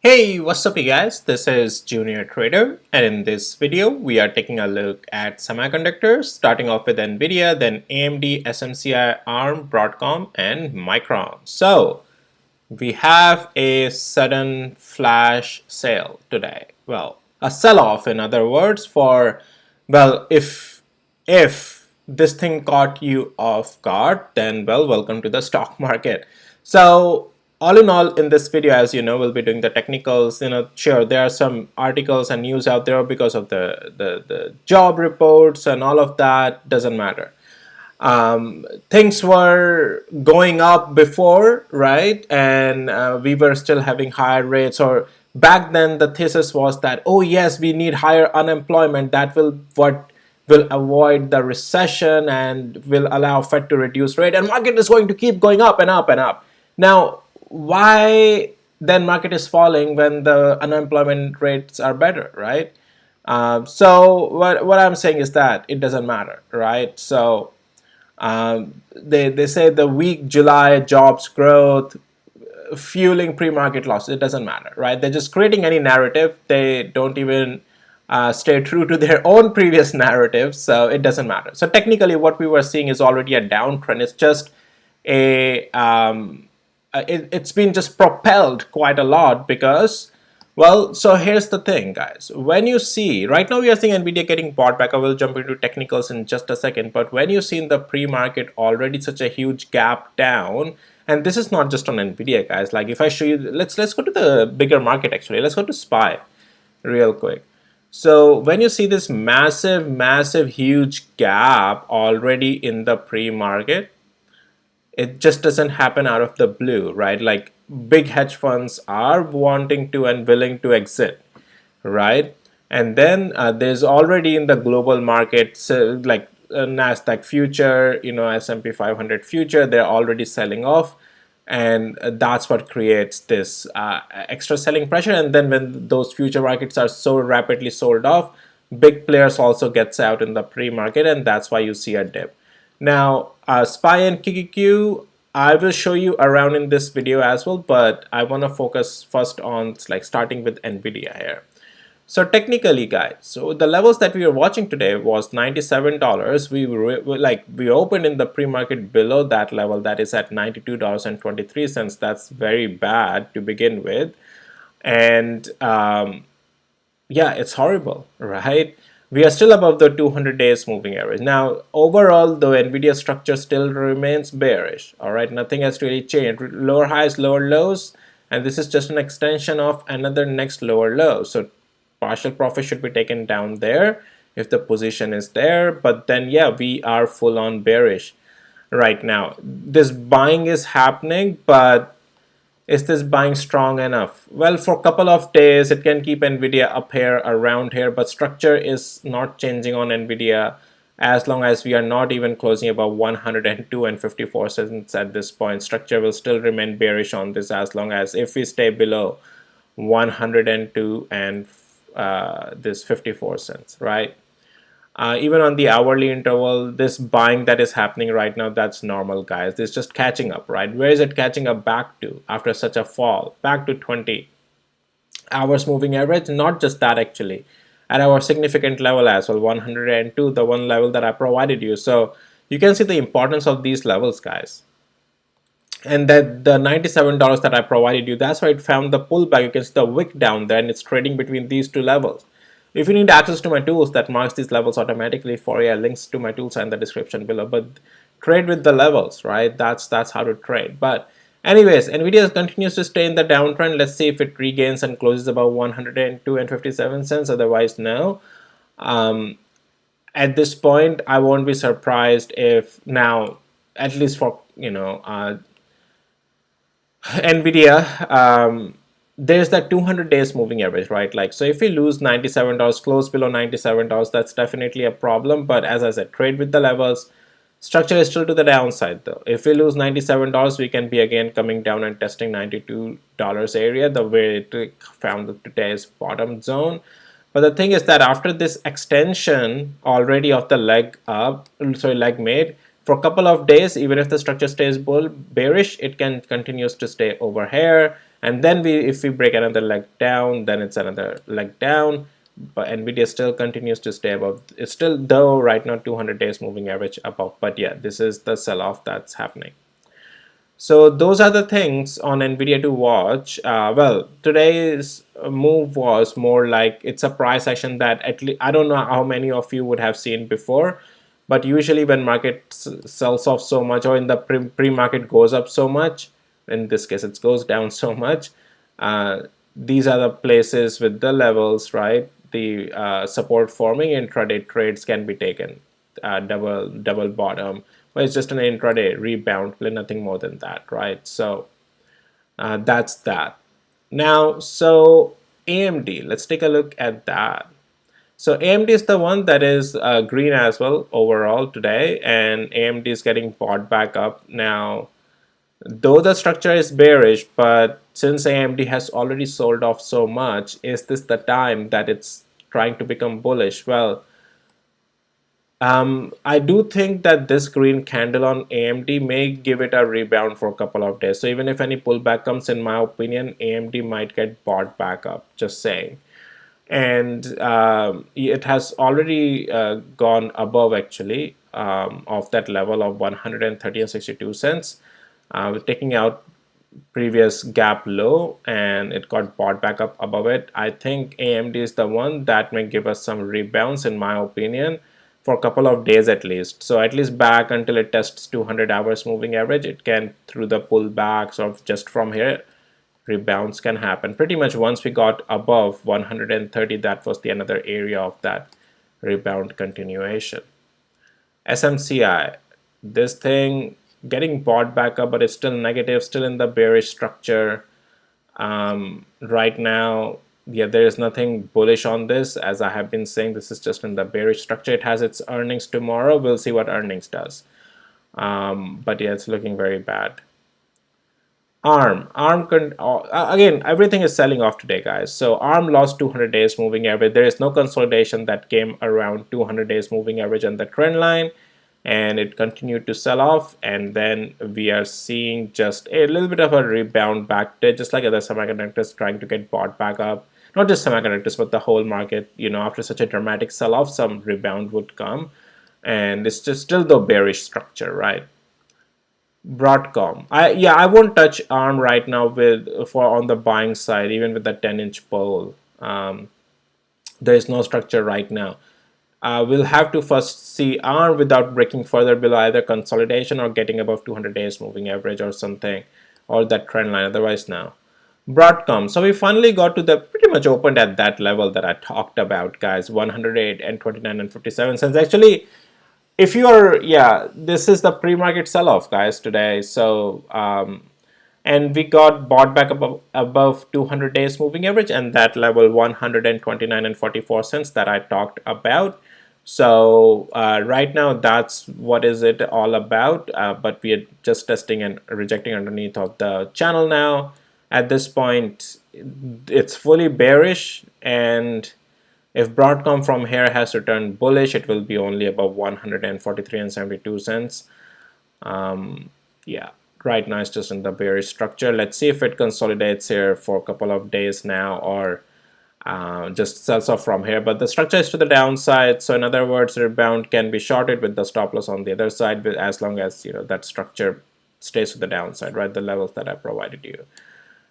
Hey, what's up you guys? This is Junior Trader, and in this video we are taking a look at semiconductors, starting off with Nvidia, then AMD, SMCI, ARM, Broadcom, and Micron. So we have a sudden flash sale today. Well, a sell-off in other words if this thing caught you off guard, then welcome to the stock market. So all in all, in this video, as you know, we'll be doing the technicals. Sure, there are some articles and news out there because of the job reports and all of that. Doesn't matter. Things were going up before, right? And we were still having higher rates. Or back then, the thesis was that, oh yes, we need higher unemployment. That will avoid the recession and will allow Fed to reduce rate. And market is going to keep going up and up and up. Now, why then market is falling when the unemployment rates are better, right? So what I'm saying is that it doesn't matter, right? So they say the weak July jobs growth fueling pre-market losses. It doesn't matter, right? They're just creating any narrative. They don't even stay true to their own previous narratives, so it doesn't matter. So technically, what we were seeing is already a downtrend. It's just it's been just propelled quite a lot because. Well, so here's the thing, guys. When you see, right now we are seeing Nvidia getting bought back. I will jump into technicals in just a second. But when you see in the pre-market already such a huge gap down, and this is not just on Nvidia, guys. Like if I show you, let's go to the bigger market actually. Let's go to SPY real quick. So when you see this massive, huge gap already in the pre-market, it just doesn't happen out of the blue, right? Like big hedge funds are wanting to and willing to exit, right? And then there's already in the global market, so like Nasdaq future, S&P 500 future, they're already selling off, and that's what creates this extra selling pressure. And then when those future markets are so rapidly sold off, big players also gets out in the pre-market, and that's why you see a dip. Now, SPY and QQQ, I will show you around in this video as well, but I want to focus first on like starting with Nvidia here. So technically, guys, so the levels that we are watching today was $97. We opened in the pre-market below that level, that is at $92.23. That's very bad to begin with, and yeah, it's horrible, right? We are still above the 200 days moving average. Now, overall, the Nvidia structure still remains bearish. All right, nothing has really changed. Lower highs, lower lows, and this is just an extension of another next lower low. So partial profit should be taken down there if the position is there. But then, yeah, we are full on bearish right now. This buying is happening, but is this buying strong enough? Well, for a couple of days, it can keep Nvidia up here, around here, but structure is not changing on Nvidia as long as we are not even closing above 102 and 54 cents at this point. Structure will still remain bearish on this as long as if we stay below 102 and this 54 cents, right? Even on the hourly interval, this buying that is happening right now, that's normal, guys. It's just catching up, right? Where is it catching up back to after such a fall? Back to 20 hours moving average. Not just that, actually, at our significant level as well, 102, the one level that I provided you. So you can see the importance of these levels, guys. And that the $97 that I provided you, that's why it found the pullback. You can see the wick down there, and it's trading between these two levels. If you need access to my tools, that marks these levels automatically for you. Links to my tools are in the description below. But trade with the levels, right? That's how to trade. But anyways, Nvidia continues to stay in the downtrend. Let's see if it regains and closes above 102 and 57 cents. Otherwise, no. At this point, I won't be surprised if now, at least for Nvidia. There's that 200 days moving average, right? Like, so if we lose $97, close below $97, that's definitely a problem. But as I said, trade with the levels. Structure is still to the downside though. If we lose $97, we can be again coming down and testing $92 area, the way it found today's bottom zone. But the thing is that after this extension already of the leg up, leg made, for a couple of days, even if the structure stays bearish, it can continues to stay over here. And then if we break another leg down, then it's another leg down, but Nvidia still continues to stay above. It's still, though, right now 200 days moving average above, but yeah, this is the sell-off that's happening. So those are the things on Nvidia to watch. Well, today's move was more like it's a price action that at least I don't know how many of you would have seen before, but usually when market sells off so much, or in the pre-market goes up so much, in this case it goes down so much, uh, these are the places with the levels, right? The support forming intraday trades can be taken, double bottom, but it's just an intraday rebound play, nothing more than that, right? So that's that. Now, so AMD, let's take a look at that. So AMD is the one that is green as well overall today, and AMD is getting bought back up now. Though the structure is bearish, but since AMD has already sold off so much, is this the time that it's trying to become bullish? Well, I do think that this green candle on AMD may give it a rebound for a couple of days. So even if any pullback comes, in my opinion, AMD might get bought back up, just saying. And it has already gone above, actually, of that level of 130 and 62 cents, taking out previous gap low, and it got bought back up above it. I think AMD is the one that may give us some rebounds, in my opinion, for a couple of days at least. So at least back until it tests 200 hours moving average, it can, through the pullbacks of just from here, rebounds can happen. Pretty much once we got above 130, that was the another area of that rebound continuation. SMCI, this thing getting bought back up, but it's still negative, still in the bearish structure. Right now, yeah, there is nothing bullish on this. As I have been saying, this is just in the bearish structure. It has its earnings tomorrow. We'll see what earnings does. But yeah, it's looking very bad. ARM again, everything is selling off today, guys. So ARM lost 200 days moving average. There is no consolidation that came around 200 days moving average on the trend line, and it continued to sell off. And then we are seeing just a little bit of a rebound back there, just like other semiconductors trying to get bought back up. Not just semiconductors, but the whole market. You know, after such a dramatic sell-off, some rebound would come, and it's just still the bearish structure, right? Broadcom. I won't touch ARM right now for on the buying side, even with the 10-inch pole. There is no structure right now. We'll have to first see ARM without breaking further below either consolidation or getting above 200 days moving average or something, or that trend line. Otherwise, now Broadcom. So we finally got to the pretty much opened at that level that I talked about, guys. 108 and 29 and 57 cents. Actually, if you are, yeah, this is the pre-market sell-off, guys, today. So and we got bought back above 200 days moving average, and that level 129 and 44 cents that I talked about. So right now, that's what is it all about. But we are just testing and rejecting underneath of the channel now. At this point, it's fully bearish, and if Broadcom from here has returned bullish, it will be only above 143 and 72 cents. Yeah, right now it's just in the bearish structure. Let's see if it consolidates here for a couple of days now, or just sells off from here. But the structure is to the downside, so in other words, rebound can be shorted with the stop loss on the other side, as long as that structure stays to the downside, right? The levels that I provided you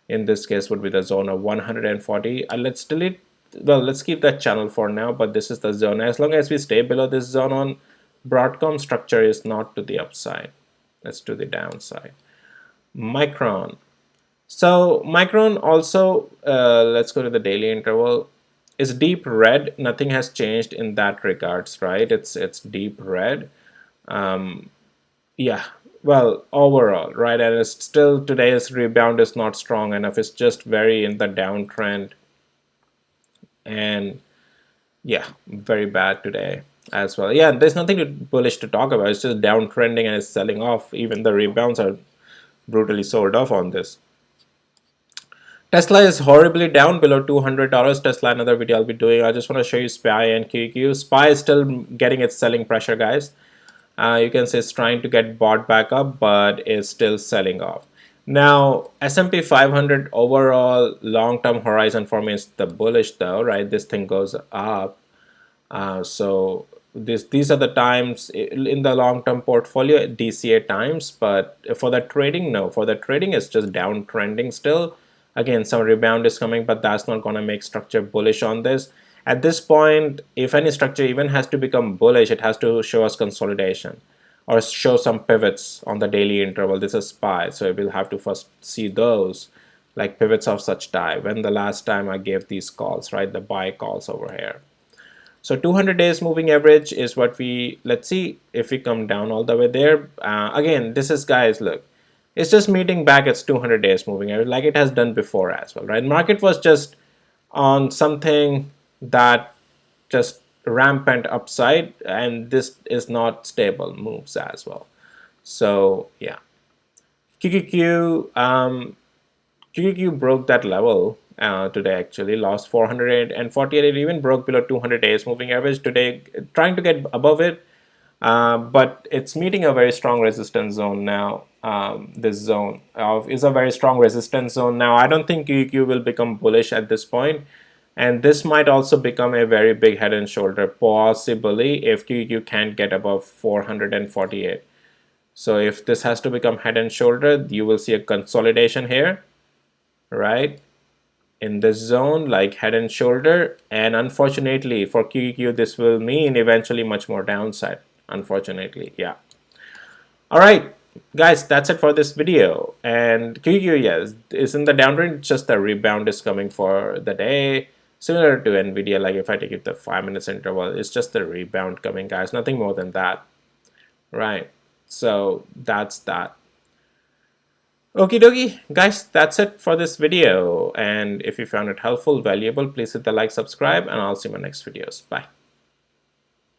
in this case would be the zone of 140. Let's delete. Well, let's keep that channel for now, but this is the zone. As long as we stay below this zone on Broadcom, structure is not to the upside. It's to the downside. Micron. So Micron also, let's go to the daily interval, is deep red. Nothing has changed in that regards, right? It's deep red. Yeah, well, overall, right? And it's still, today's rebound is not strong enough. It's just very in the downtrend. And yeah, very bad today as well. Yeah, there's nothing bullish to talk about. It's just downtrending and it's selling off. Even the rebounds are brutally sold off on this. Tesla is horribly down below $200. Tesla, another video I'll be doing. I just want to show you SPY and QQQ. SPY is still getting its selling pressure, guys. You can say it's trying to get bought back up, but it's still selling off. Now, S&P 500 overall long-term horizon for me is the bullish though, right? This thing goes up. So these are the times in the long-term portfolio, DCA times, but for the trading, no. For the trading, it's just downtrending still. Again, some rebound is coming, but that's not going to make structure bullish on this. At this point, if any structure even has to become bullish, it has to show us consolidation or show some pivots on the daily interval. This is SPY, so we'll have to first see those, like pivots of such type. When the last time I gave these calls, right, the buy calls over here. So 200 days moving average is what we, let's see if we come down all the way there. Again, this is, guys, look, it's just meeting back its 200 days moving average like it has done before as well, right? Market was just on something that just rampant upside, and this is not stable moves as well. So yeah, QQQ, QQQ broke that level today, actually lost 448. It even broke below 200 days moving average today, trying to get above it, but it's meeting a very strong resistance zone now. This zone is a very strong resistance zone now. I don't think QQQ will become bullish at this point, and this might also become a very big head and shoulder, possibly, if QQQ can't get above 448. So if this has to become head and shoulder, you will see a consolidation here, right, in this zone, like head and shoulder. And unfortunately for QQQ, this will mean eventually much more downside, unfortunately. Yeah. All right, guys, that's it for this video. And QQQ, yes, is in the downtrend. Just the rebound is coming for the day, similar to Nvidia. Like if I take it the 5 minutes interval, it's just the rebound coming, guys, nothing more than that, right? So that's that. Okie dokie, guys, that's it for this video. And if you found it helpful, valuable, please hit the like, subscribe, and I'll see you in my next videos. Bye.